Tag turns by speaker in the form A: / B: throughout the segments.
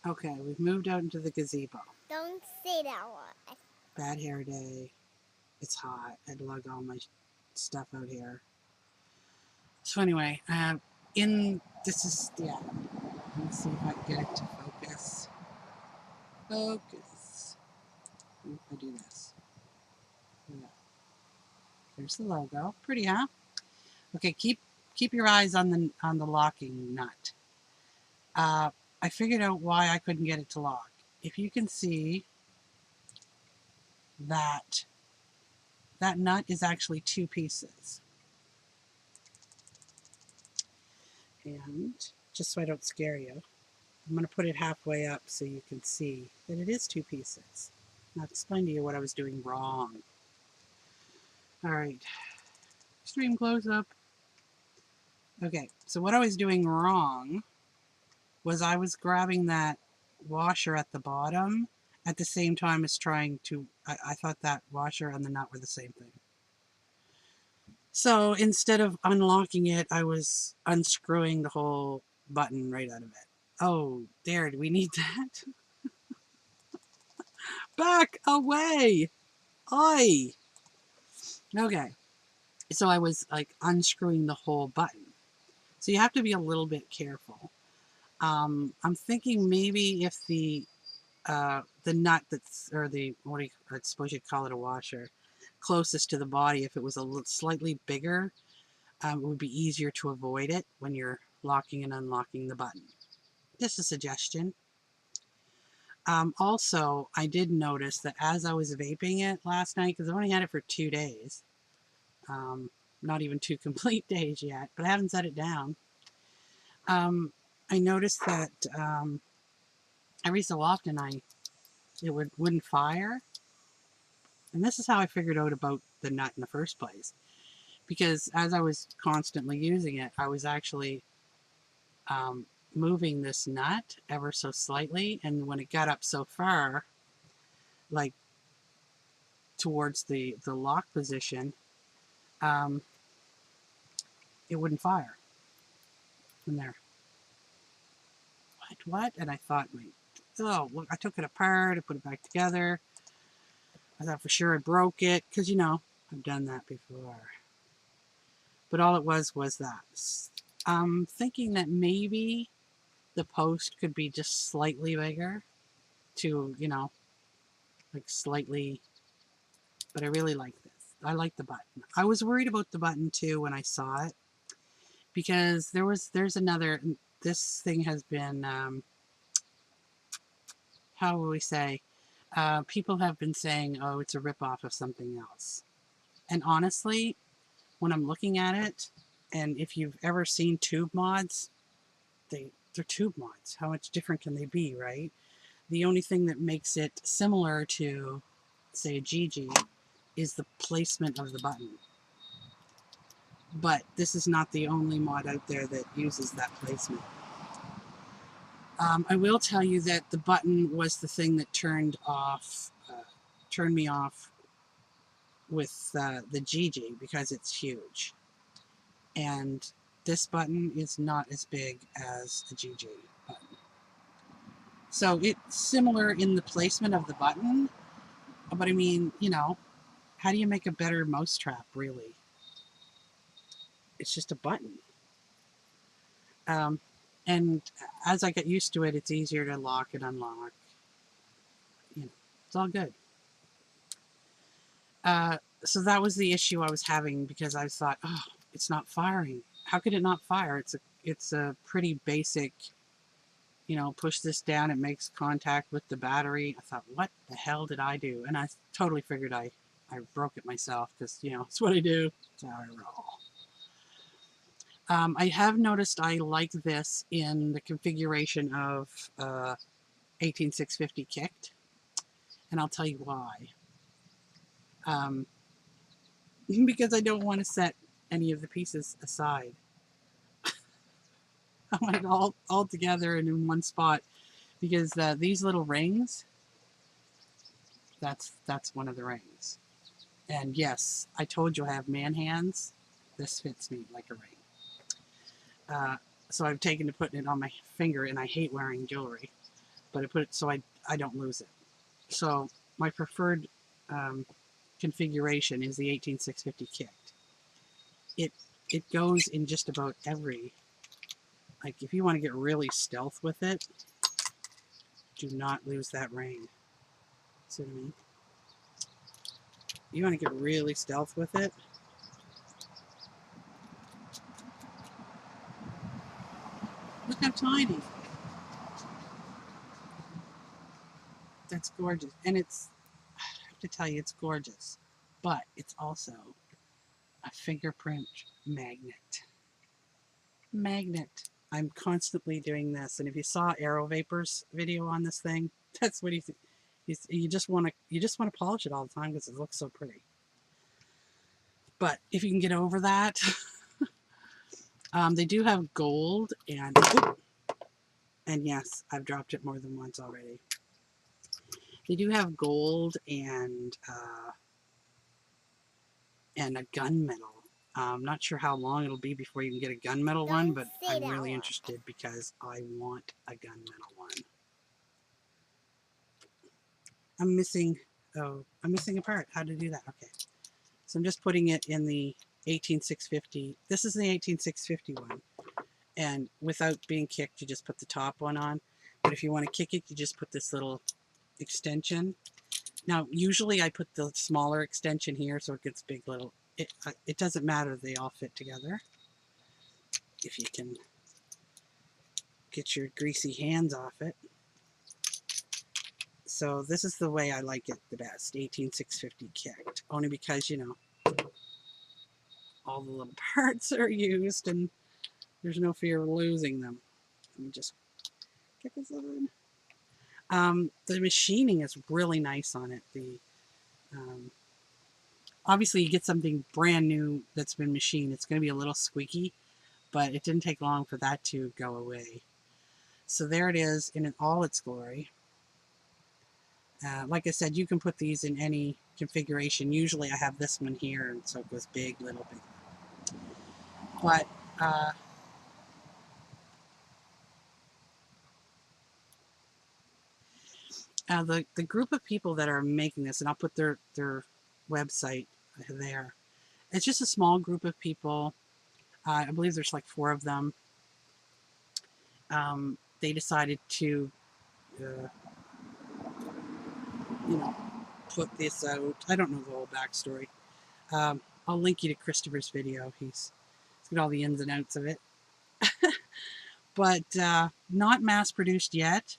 A: Okay, we've moved out into the gazebo.
B: Don't say that word.
A: Bad hair day. It's hot. I'd lug all my stuff out here. So anyway, this is, yeah. Let me see if I can get it to focus. Focus. If I do this. Yeah. There's the logo. Pretty, huh? Okay, keep your eyes on the locking nut. I figured out why I couldn't get it to lock. If you can see that nut is actually two pieces. And just so I don't scare you, I'm going to put it halfway up so you can see that it is two pieces. I'll explain to you what I was doing wrong. All right, extreme close-up. Okay, so what I was doing wrong was I was grabbing that washer at the bottom at the same time as trying to, I thought that washer and the nut were the same thing. So instead of unlocking it, I was unscrewing the whole button right out of it. Oh, there, do we need that? Back away! Oi! Okay, so I was like unscrewing the whole button. So you have to be a little bit careful. I'm thinking maybe if the nut that's, or the, what do you, I suppose you'd call it a washer, closest to the body, if it was a little slightly bigger, it would be easier to avoid it when you're locking and unlocking the button. Just a suggestion. Also, I did notice that as I was vaping it last night, because I've only had it for 2 days, not even 2 complete days yet, but I haven't set it down. I noticed that every so often it wouldn't fire. And this is how I figured out about the nut in the first place. Because as I was constantly using it, I was actually moving this nut ever so slightly. And when it got up so far, like towards the lock position, it wouldn't fire. And there. What? And I thought, oh, look, I took it apart, I put it back together. I thought for sure I broke it, because, you know, I've done that before. But all it was that. I'm thinking that maybe the post could be just slightly bigger to, you know, like slightly, but I really like this. I like the button. I was worried about the button too when I saw it, because there's another, this thing has been, how will we say, people have been saying, oh, it's a ripoff of something else. And honestly, when I'm looking at it, and if you've ever seen tube mods, they're tube mods. How much different can they be, right? The only thing that makes it similar to, say, a GG is the placement of the button. But this is not the only mod out there that uses that placement. I will tell you that the button was the thing that turned me off with the GG, because it's huge. And this button is not as big as the GG button. So it's similar in the placement of the button, but I mean, you know, how do you make a better mousetrap, really? It's just a button. And as I get used to it, it's easier to lock and unlock. You know, it's all good. So that was the issue I was having, because I thought, oh, it's not firing. How could it not fire? It's a pretty basic, you know, push this down, it makes contact with the battery. I thought, what the hell did I do? And I totally figured I broke it myself, because, you know, it's what I do. It's how I roll. I have noticed I like this in the configuration of 18650 kicked, and I'll tell you why. Because I don't want to set any of the pieces aside. I want it all together and in one spot, because these little rings, that's one of the rings. And yes, I told you I have man hands. This fits me like a ring. So I've taken to putting it on my finger, and I hate wearing jewelry. but I put it so I don't lose it. So my preferred configuration is the 18650 kicked. It goes in just about every, like if you want to get really stealth with it, do not lose that ring. See what I mean? You want to get really stealth with it. Look how tiny. That's gorgeous. And it's, I have to tell you, it's gorgeous. But it's also a fingerprint magnet. Magnet. I'm constantly doing this. And if you saw Aerovapor's video on this thing, that's what you just want to polish it all the time because it looks so pretty. But if you can get over that, they do have gold and yes, I've dropped it more than once already. They do have gold and a gunmetal. I'm not sure how long it'll be before you can get a gunmetal one, but I'm really interested because I want a gunmetal one. I'm missing a part. How to do that? Okay. So I'm just putting it in the 18650. This is the 18650 one. And without being kicked, you just put the top one on. But if you want to kick it, you just put this little extension. Now, usually I put the smaller extension here so it gets big little. It doesn't matter. They all fit together. If you can get your greasy hands off it. So this is the way I like it the best, 18650 kicked. Only because, you know, all the little parts are used and there's no fear of losing them. Let me just get this on. The machining is really nice on it. Obviously you get something brand new that's been machined. It's going to be a little squeaky, but it didn't take long for that to go away. So there it is in all its glory. Like I said, you can put these in any configuration. Usually I have this one here, and so it goes big, little, big. But the group of people that are making this, and I'll put their website there. It's just a small group of people. I believe there's like 4 of them. They decided to, you know, put this out. I don't know the whole backstory. I'll link you to Christopher's video. He's got all the ins and outs of it. But not mass produced yet.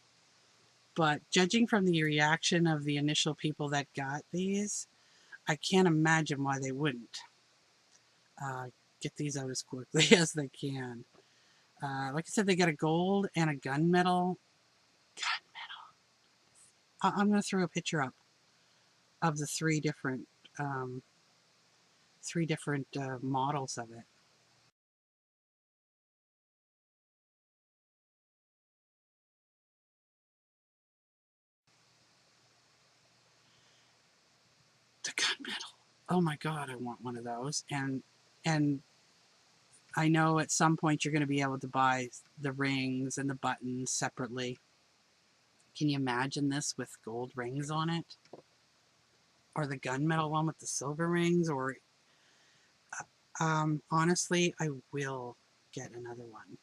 A: But judging from the reaction of the initial people that got these, I can't imagine why they wouldn't get these out as quickly as they can. Like I said, they got a gold and a gunmetal. I'm going to throw a picture up of the 3 different models of it. The gunmetal. Oh my God, I want one of those. And I know at some point you're going to be able to buy the rings and the buttons separately. Can you imagine this with gold rings on it? Or the gunmetal one with the silver rings? Or honestly, I will get another one.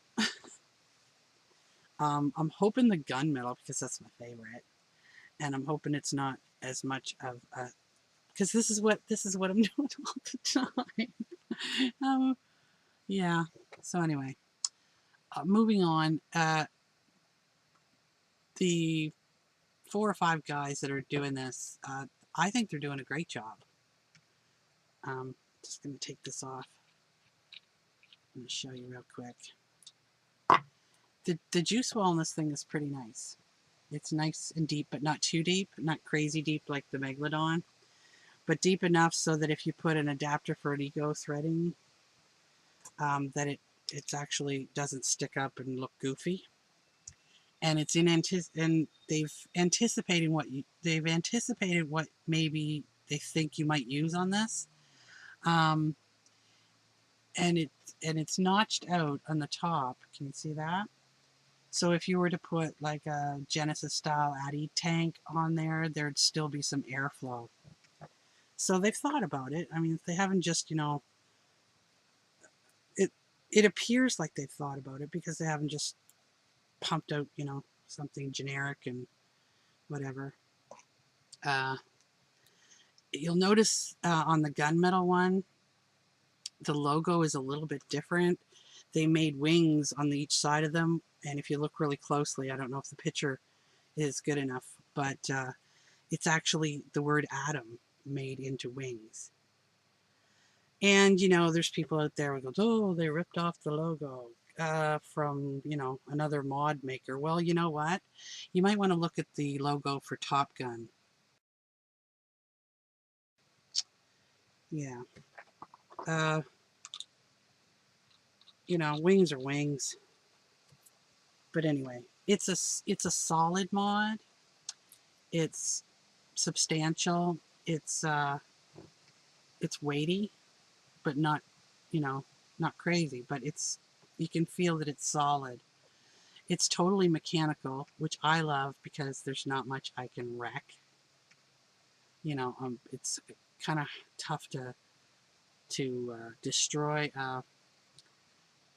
A: I'm hoping the gunmetal because that's my favorite, and I'm hoping it's not as much of a, because this is what I'm doing all the time. Yeah. So anyway, moving on. The 4 or 5 guys that are doing this, I think they're doing a great job. Just going to take this off. I'm going to show you real quick. The juice well on this thing is pretty nice. It's nice and deep, but not too deep, not crazy deep like the Megalodon, but deep enough so that if you put an adapter for an ego threading, that it actually doesn't stick up and look goofy. And it's and they've anticipated what maybe they think you might use on this, and it's notched out on the top. Can you see that? So if you were to put like a Genesis style Addy tank on there, there'd still be some airflow. So they've thought about it. I mean, they haven't just, it appears like they've thought about it because they haven't just pumped out, something generic and whatever. You'll notice on the gunmetal one, the logo is a little bit different. They made wings on each side of them, and if you look really closely, I don't know if the picture is good enough, but it's actually the word atom made into wings. And, there's people out there who go, oh, they ripped off the logo from, another mod maker. Well, you know what? You might want to look at the logo for Top Gun. Yeah. Wings are wings. But anyway, it's a solid mod. It's substantial. It's weighty, but not, not crazy. But you can feel that it's solid. It's totally mechanical, which I love because there's not much I can wreck. It's kind of tough to destroy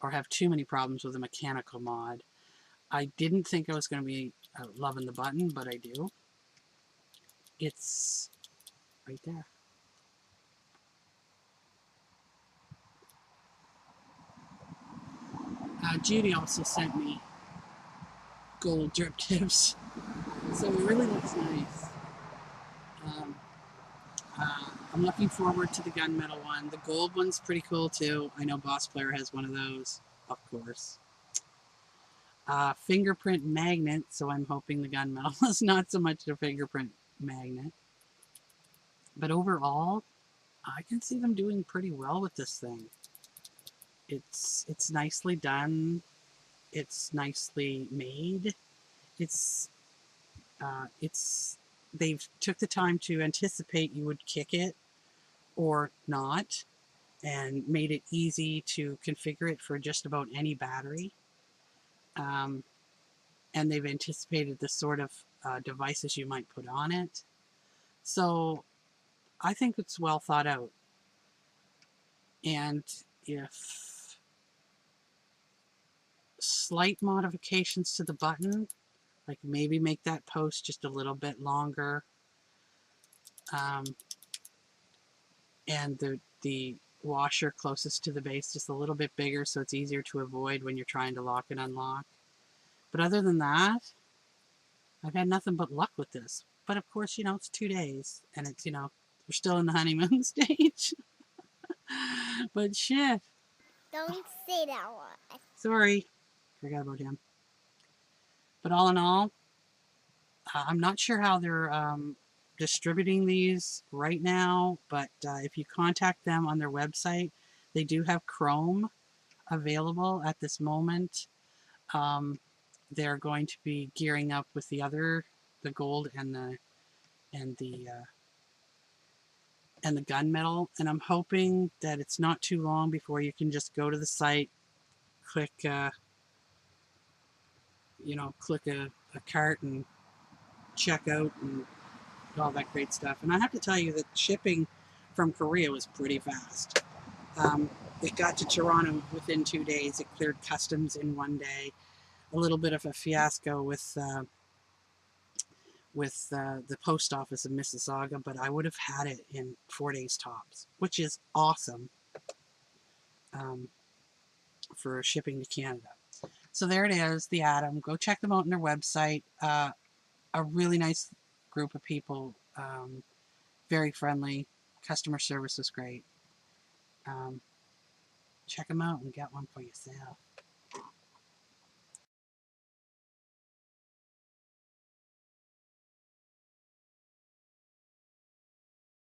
A: or have too many problems with a mechanical mod. I didn't think I was going to be loving the button, but I do. It's right there. Judy also sent me gold drip tips, so it really looks nice. I'm looking forward to the gunmetal one. The gold one's pretty cool too. I know Boss Player has one of those, of course. Fingerprint magnet, so I'm hoping the gunmetal is not so much a fingerprint magnet. But overall, I can see them doing pretty well with this thing. It's nicely done. It's nicely made. They've took the time to anticipate you would kick it or not, and made it easy to configure it for just about any battery. And they've anticipated the sort of devices you might put on it. So I think it's well thought out. And if slight modifications to the button, like maybe make that post just a little bit longer, and the washer closest to the base just a little bit bigger so it's easier to avoid when you're trying to lock and unlock. But other than that, I've had nothing but luck with this. But of course, it's 2 days, and it's, we're still in the honeymoon stage. But shit.
B: Don't say that word.
A: Sorry. Forgot about him. But all in all, I'm not sure how they're distributing these right now, but if you contact them on their website, they do have Chrome available at this moment. They're going to be gearing up with the gold and the gunmetal, and I'm hoping that it's not too long before you can just go to the site, click click a cart and check out and all that great stuff. And I have to tell you that shipping from Korea was pretty fast. It got to Toronto within 2 days. It cleared customs in 1 day. A little bit of a fiasco with the post office in Mississauga, but I would have had it in 4 days tops, which is awesome for shipping to Canada. So there it is, the Atom. Go check them out on their website. A really nice group of people, very friendly. Customer service was great. Check them out and get one for yourself.